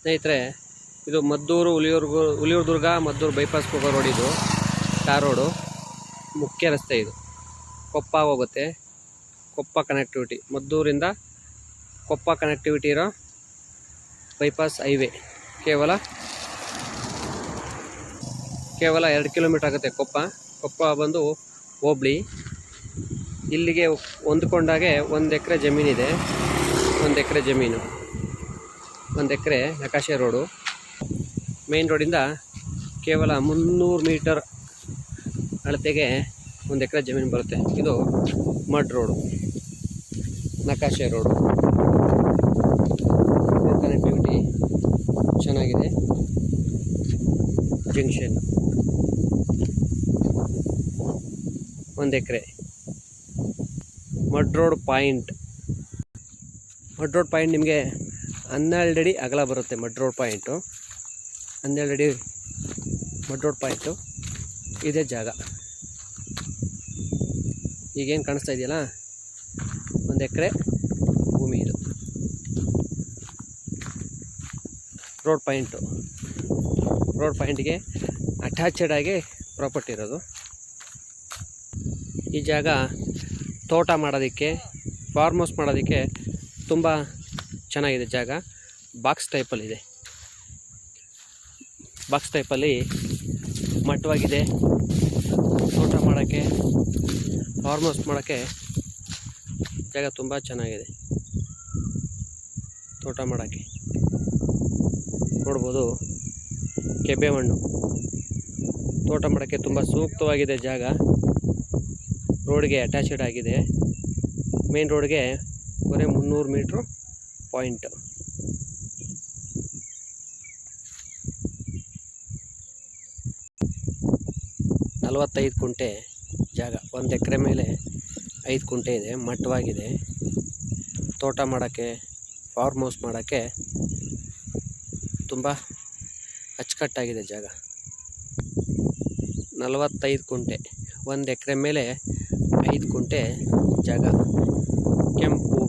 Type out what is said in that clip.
ಸ್ನೇಹಿತರೆ, ಇದು ಮದ್ದೂರು ಹುಲಿಯೂರು ಮದ್ದೂರು ಬೈಪಾಸ್ ಹೋಗೋ ರೋಡ್. ಇದು ಟಾರ್ ರೋಡು, ಮುಖ್ಯ ರಸ್ತೆ. ಇದು ಕೊಪ್ಪ ಹೋಗುತ್ತೆ. ಕೊಪ್ಪ ಕನೆಕ್ಟಿವಿಟಿ, ಮದ್ದೂರಿಂದ ಕೊಪ್ಪ ಕನೆಕ್ಟಿವಿಟಿ ಇರೋ ಬೈಪಾಸ್ ಹೈವೇ. ಕೇವಲ 2 ಕಿಲೋಮೀಟರ್ ಆಗುತ್ತೆ. ಕೊಪ್ಪ ಬಂದು ಹೋಬಳಿ. ಇಲ್ಲಿಗೆ ಹೊಂದ್ಕೊಂಡಾಗೆ 1 ಎಕರೆ ಜಮೀನಿದೆ. 1 ಎಕರೆ ಜಮೀನು, 1 ಎಕರೆ ನಕಾಶೆ ರೋಡು. ಮೇನ್ ರೋಡಿಂದ ಕೇವಲ 300 ಮೀಟರ್ ಅಳತೆಗೆ 1 ಎಕರೆ ಜಮೀನು ಬರುತ್ತೆ. ಇದು ಮಡ್ ರೋಡು, ನಕಾಶೆ ರೋಡು. ಕನೆಕ್ಟಿವಿಟಿ ಚೆನ್ನಾಗಿದೆ. ಜಂಕ್ಷನ್ 1 ಎಕರೆ. ಮಡ್ ರೋಡ್ ಪಾಯಿಂಟ್ ನಿಮಗೆ 12 ಅಡಿ ಅಗಲ ಬರುತ್ತೆ. ಮಡ್ ರೋಡ್ ಪಾಯಿಂಟು 12 ಅಡಿ ಮಡ್ ರೋಡ್ ಪಾಯಿಂಟು. ಇದೇ ಜಾಗ. ಈಗೇನು ಕಾಣಿಸ್ತಾ ಇದೆಯಲ್ಲ, 1 ಎಕರೆ ಭೂಮಿ. ಇದು ರೋಡ್ ಪಾಯಿಂಟಿಗೆ ಅಟ್ಯಾಚೆಡ್ ಆಗಿ ಪ್ರಾಪರ್ಟಿ ಇರೋದು. ಈ ಜಾಗ ತೋಟ ಮಾಡೋದಕ್ಕೆ, ಫಾರ್ಮ್ ಹೌಸ್ ಮಾಡೋದಕ್ಕೆ ತುಂಬ ಚೆನ್ನಾಗಿದೆ ಜಾಗ. ಬಾಕ್ಸ್ ಟೈಪಲ್ಲಿದೆ. ಬಾಕ್ಸ್ ಟೈಪಲ್ಲಿ ಮಟ್ಟವಾಗಿದೆ. ತೋಟ ಮಾಡೋಕ್ಕೆ, ಫಾರ್ಮ್ ಹೌಸ್ ಮಾಡೋಕ್ಕೆ ಜಾಗ ತುಂಬ ಚೆನ್ನಾಗಿದೆ. ತೋಟ ಮಾಡೋಕ್ಕೆ ನೋಡ್ಬೋದು. ಕೆಬ್ಬೆ ಮಣ್ಣು. ತೋಟ ಮಾಡೋಕ್ಕೆ ತುಂಬ ಸೂಕ್ತವಾಗಿದೆ ಜಾಗ. ರೋಡ್ಗೆ ಅಟ್ಯಾಚೆಡ್ ಆಗಿದೆ. ಮೇನ್ ರೋಡ್ಗೆ 300 ಮೀಟ್ರು ಪಾಯಿಂಟ್. ನಲವತ್ತೈದು ಕುಂಟೆ ಜಾಗ. 1 ಎಕರೆ ಮೇಲೆ 5 ಕುಂಟೆ ಇದೆ. ಮಟ್ಟವಾಗಿದೆ. ತೋಟ ಮಾಡೋಕ್ಕೆ, ಫಾರ್ಮ್ ಹೌಸ್ ಮಾಡೋಕ್ಕೆ ತುಂಬ ಅಚ್ಚುಕಟ್ಟಾಗಿದೆ ಜಾಗ. 45 ಕುಂಟೆ, 1 ಎಕರೆ ಮೇಲೆ 5 ಕುಂಟೆ ಜಾಗ. ಕೆಂಪು